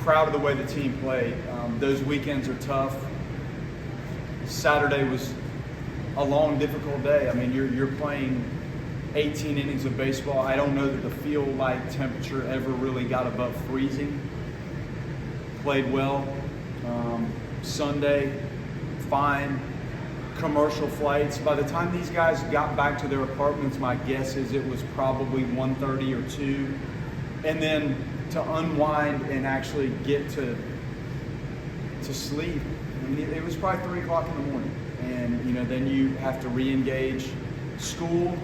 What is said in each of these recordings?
proud of the way the team played. Those weekends are tough. Saturday was a long, difficult day. I mean, you're playing 18 innings of baseball. I don't know that the field-like temperature ever really got above freezing. Played well. Sunday, fine. Commercial flights. By the time these guys got back to their apartments, my guess is it was probably 1:30 or 2. And then to unwind and actually get to sleep, I mean, it was probably 3 o'clock in the morning. And then you have to re-engage school,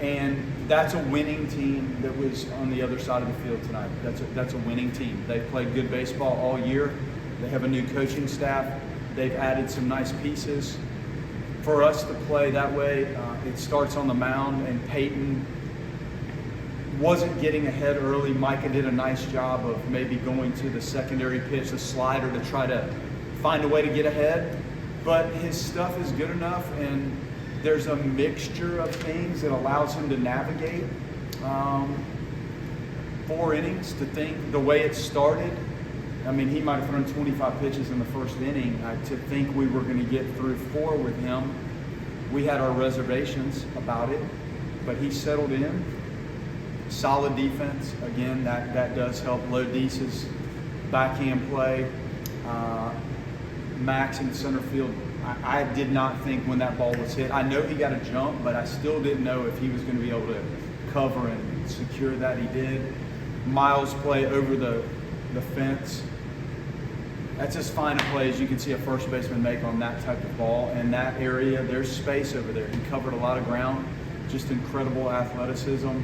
and that's a winning team that was on the other side of the field tonight. That's a winning team. They've played good baseball all year. They have a new coaching staff. They've added some nice pieces. For us to play that way, it starts on the mound, and Payton wasn't getting ahead early. Micah did a nice job of maybe going to the secondary pitch, the slider, to try to find a way to get ahead. But his stuff is good enough, and there's a mixture of things that allows him to navigate 4 innings. To think the way it started, I mean, he might have thrown 25 pitches in the first inning. To think we were going to get through 4 with him, we had our reservations about it, but he settled in. Solid defense. Again, that does help. Lodice's backhand play. Max in center field. I did not think when that ball was hit. I know he got a jump, but I still didn't know if he was going to be able to cover and secure that. He did. Miles' play over the fence. That's as fine a play as you can see a first baseman make on that type of ball. And that area, there's space over there. He covered a lot of ground. Just incredible athleticism.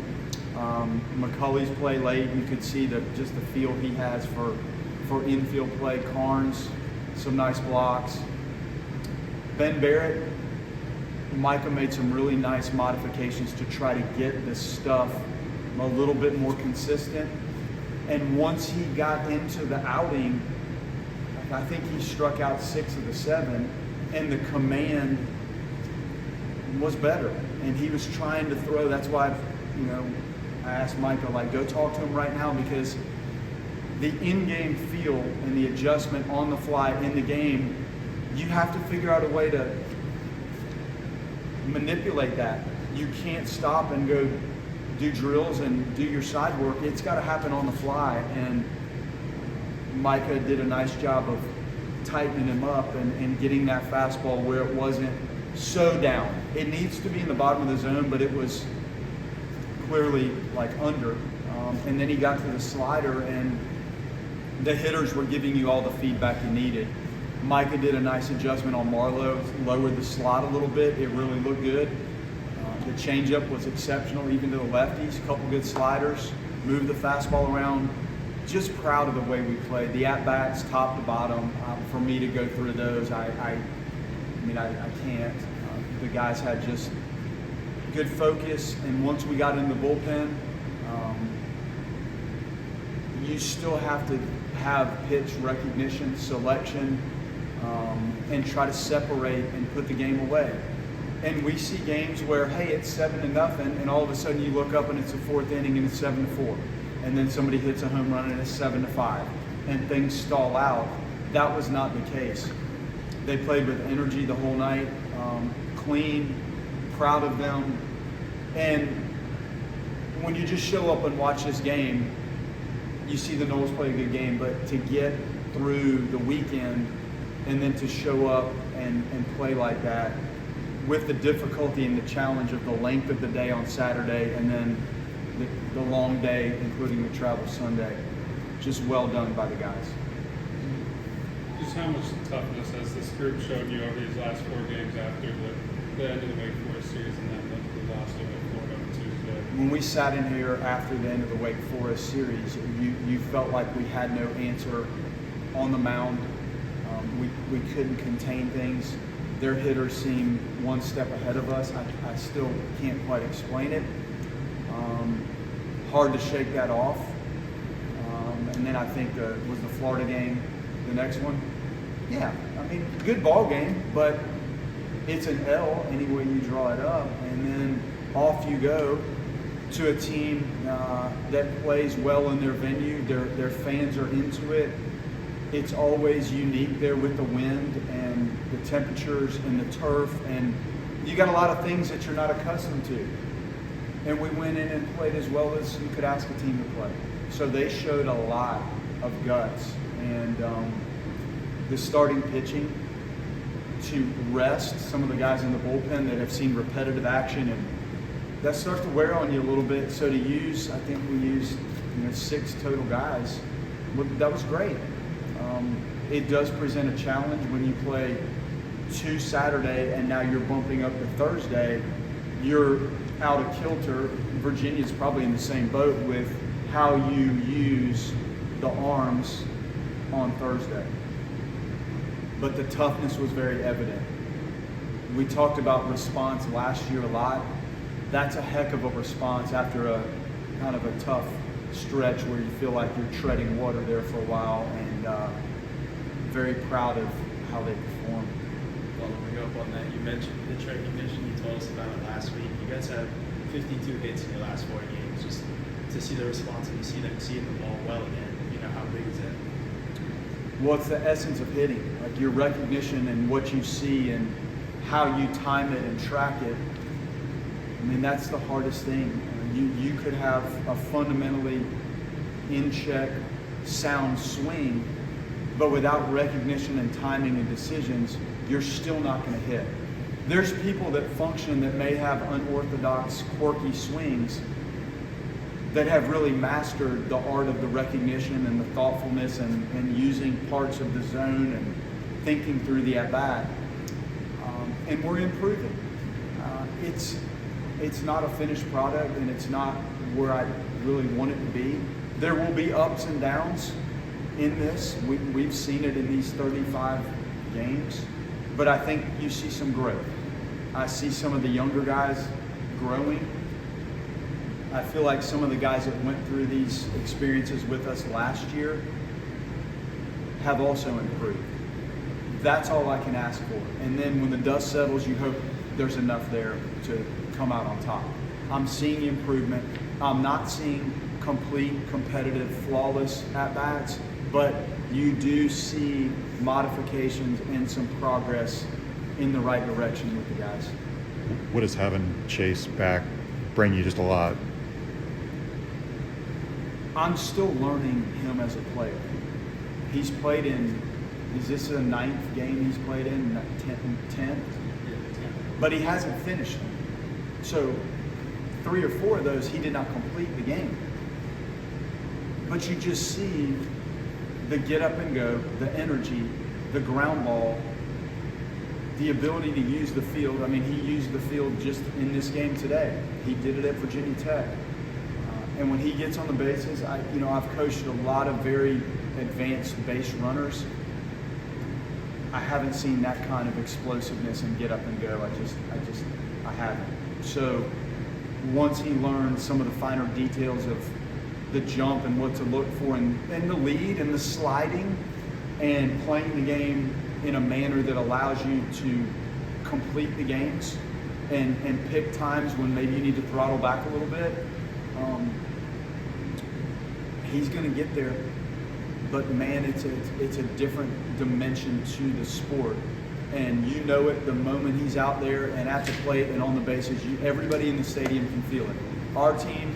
McCulley's play late, you could see just the feel he has for infield play. Carnes, some nice blocks. Ben Barrett, Micah made some really nice modifications to try to get this stuff a little bit more consistent. And once he got into the outing, I think he struck out 6 of the 7, and the command was better. And he was trying to throw. That's why, I asked Micah, go talk to him right now, because the in-game feel and the adjustment on the fly in the game, you have to figure out a way to manipulate that. You can't stop and go do drills and do your side work. It's got to happen on the fly. And Micah did a nice job of tightening him up and getting that fastball where it wasn't so down. It needs to be in the bottom of the zone, but it was clearly under. And then he got to the slider, and the hitters were giving you all the feedback you needed. Micah did a nice adjustment on Marlowe, lowered the slot a little bit. It really looked good. The changeup was exceptional, even to the lefties. A couple good sliders, moved the fastball around. Just proud of the way we played. The at-bats, top to bottom. For me to go through those, I can't. The guys had just good focus, and once we got in the bullpen, you still have to have pitch recognition, selection, and try to separate and put the game away. And we see games where, hey, it's 7-0, and all of a sudden you look up and it's the 4th inning and it's 7-4. And then somebody hits a home run and it's 7-5, and things stall out. That was not the case. They played with energy the whole night, clean, proud of them. And when you just show up and watch this game, you see the Noles play a good game, but to get through the weekend and then to show up and play like that with the difficulty and the challenge of the length of the day on Saturday, and then the long day, including the travel Sunday, just well done by the guys. Just how much toughness has this group shown you over these last 4 games after the end of the Wake Forest series and then the loss of Wake Forest on Tuesday? When we sat in here after the end of the Wake Forest series, you felt like we had no answer on the mound. We couldn't contain things. Their hitters seemed one step ahead of us. I still can't quite explain it. Hard to shake that off. And then I think was the Florida game the next one? Yeah, good ball game, but it's an L any way you draw it up. And then off you go. to a team that plays well in their venue. Their fans are into it. It's always unique there with the wind and the temperatures and the turf, and you got a lot of things that you're not accustomed to. And we went in and played as well as you could ask a team to play. So they showed a lot of guts, and the starting pitching to rest some of the guys in the bullpen that have seen repetitive action, and that starts to wear on you a little bit. So to use, I think we used 6 total guys. That was great. It does present a challenge when you play 2 Saturday and now you're bumping up to Thursday. You're out of kilter. Virginia's probably in the same boat with how you use the arms on Thursday. But the toughness was very evident. We talked about response last year a lot. That's a heck of a response after a kind of a tough stretch where you feel like you're treading water there for a while, and very proud of how they performed. Following up on that, you mentioned pitch recognition. You told us about it last week. You guys have 52 hits in your last 4 games. Just to see the response and to see them seeing the ball well again, how big is that? Well, it's the essence of hitting, like your recognition and what you see and how you time it and track it. I mean, that's the hardest thing. You could have a fundamentally in-check, sound swing, but without recognition and timing and decisions, you're still not going to hit. There's people that function that may have unorthodox, quirky swings that have really mastered the art of the recognition and the thoughtfulness and using parts of the zone and thinking through the at-bat. And we're improving. It's not a finished product, and it's not where I really want it to be. There will be ups and downs in this. We've seen it in these 35 games, but I think you see some growth. I see some of the younger guys growing. I feel like some of the guys that went through these experiences with us last year have also improved. That's all I can ask for. And then when the dust settles, you hope there's enough there to come out on top. I'm seeing improvement. I'm not seeing complete, competitive, flawless at-bats, but you do see modifications and some progress in the right direction with the guys. What does having Chase back bring you just a lot? I'm still learning him as a player. He's played in, is this the 9th game he's played in? 10th? But he hasn't finished them. So 3 or 4 of those, he did not complete the game. But you just see the get up and go, the energy, the ground ball, the ability to use the field. I mean, he used the field just in this game today. He did it at Virginia Tech. And when he gets on the bases, I've coached a lot of very advanced base runners. I haven't seen that kind of explosiveness and get up and go. I haven't. So once he learns some of the finer details of the jump and what to look for and the lead and the sliding and playing the game in a manner that allows you to complete the games and pick times when maybe you need to throttle back a little bit, he's going to get there. But man, it's a different dimension to the sport. And you know it the moment he's out there and at the plate and on the bases. Everybody in the stadium can feel it. Our team,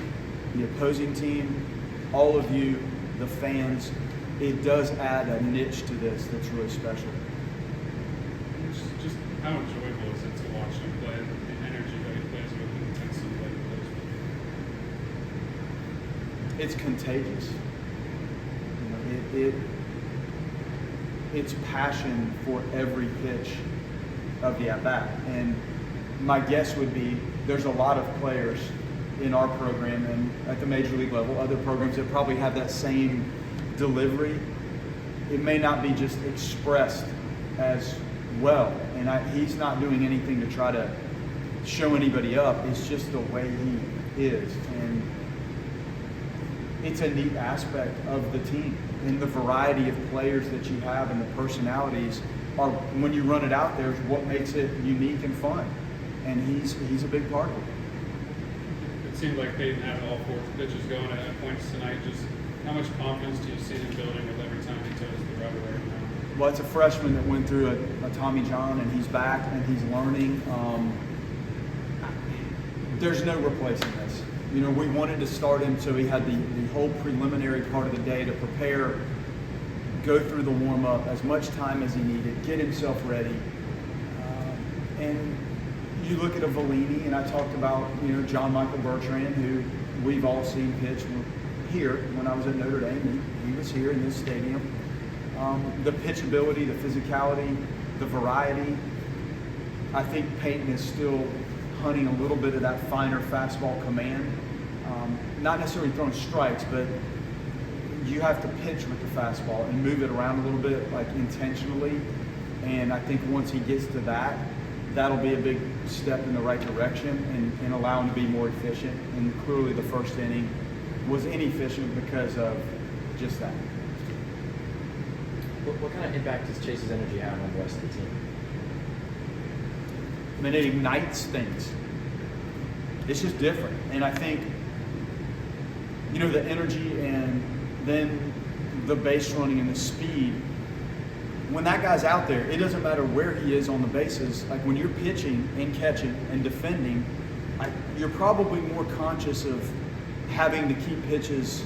the opposing team, all of you, the fans, it does add a niche to this that's really special. Just how enjoyable is it to watch him play, the energy that he plays with, the intensity that he plays with? It's contagious. It's passion for every pitch of the at-bat. And my guess would be there's a lot of players in our program and at the major league level, other programs that probably have that same delivery. It may not be just expressed as well. And he's not doing anything to try to show anybody up. It's just the way he is. And it's a neat aspect of the team. And the variety of players that you have and the personalities are, when you run it out there, is what makes it unique and fun. And he's a big part of it. It's seemed like Payton had all 4 pitches going at points tonight. Just how much confidence do you see him building with every time he toes the rubber right now? Well, it's a freshman that went through a Tommy John, and he's back and he's learning. There's no replacing this. You know, we wanted to start him so he had the whole preliminary part of the day to prepare, go through the warm-up, as much time as he needed, get himself ready. And you look at a Vellini, and I talked about, you know, John Michael Bertrand, who we've all seen pitch here when I was at Notre Dame. He was here in this stadium. The pitchability, the physicality, the variety. I think Payton is still hunting a little bit of that finer fastball command. Not necessarily throwing strikes, but you have to pitch with the fastball and move it around a little bit, like intentionally. And I think once he gets to that, that'll be a big step in the right direction and allow him to be more efficient. And clearly the first inning was inefficient because of just that. What kind of impact does Chase's energy have on the rest of the team? I mean, it ignites things. It's just different. And I think, you know, the energy and then the base running and the speed, when that guy's out there, it doesn't matter where he is on the bases. Like when you're pitching and catching and defending, you're probably more conscious of having to keep pitches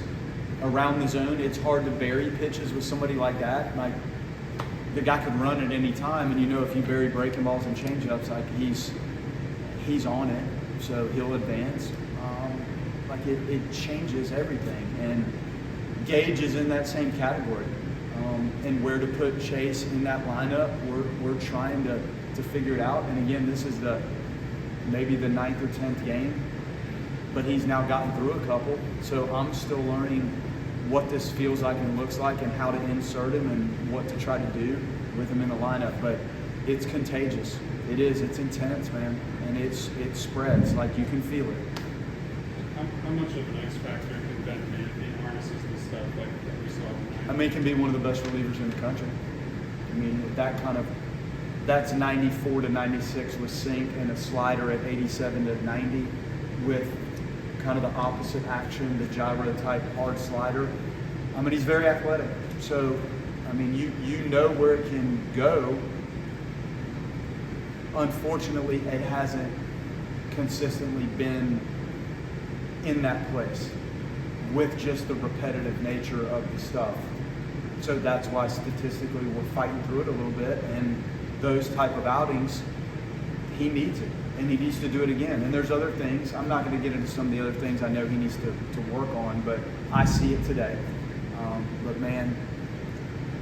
around the zone. It's hard to bury pitches with somebody like that. Like the guy could run at any time, and you know if you bury breaking balls and changeups, like he's on it, so he'll advance. Like it changes everything, and Gage is in that same category. And where to put Chase in that lineup, we're trying to figure it out. And again, this is maybe the 9th or 10th game, but he's now gotten through a couple. So I'm still learning what this feels like and looks like and how to insert him and what to try to do with him in the lineup. But it's contagious. It is. It's intense, man. And it spreads. Like you can feel it. How much of an X factor can Ben be if he harnesses this stuff like that we saw tonight? I mean, he can be one of the best relievers in the country. I mean, that's 94 to 96 with sink and a slider at 87 to 90 with kind of the opposite action, the gyro type hard slider. I mean, he's very athletic. So, I mean, you know where it can go. Unfortunately, it hasn't consistently been in that place with just the repetitive nature of the stuff. So that's why statistically we're fighting through it a little bit, and those type of outings, he needs it, and he needs to do it again. And there's other things. I'm not going to get into some of the other things I know he needs to work on, but I see it today. But man,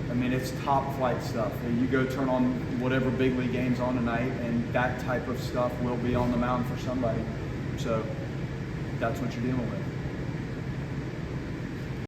I mean, it's top flight stuff. You go turn on whatever big league game's on tonight, and that type of stuff will be on the mound for somebody. So that's what you're dealing with.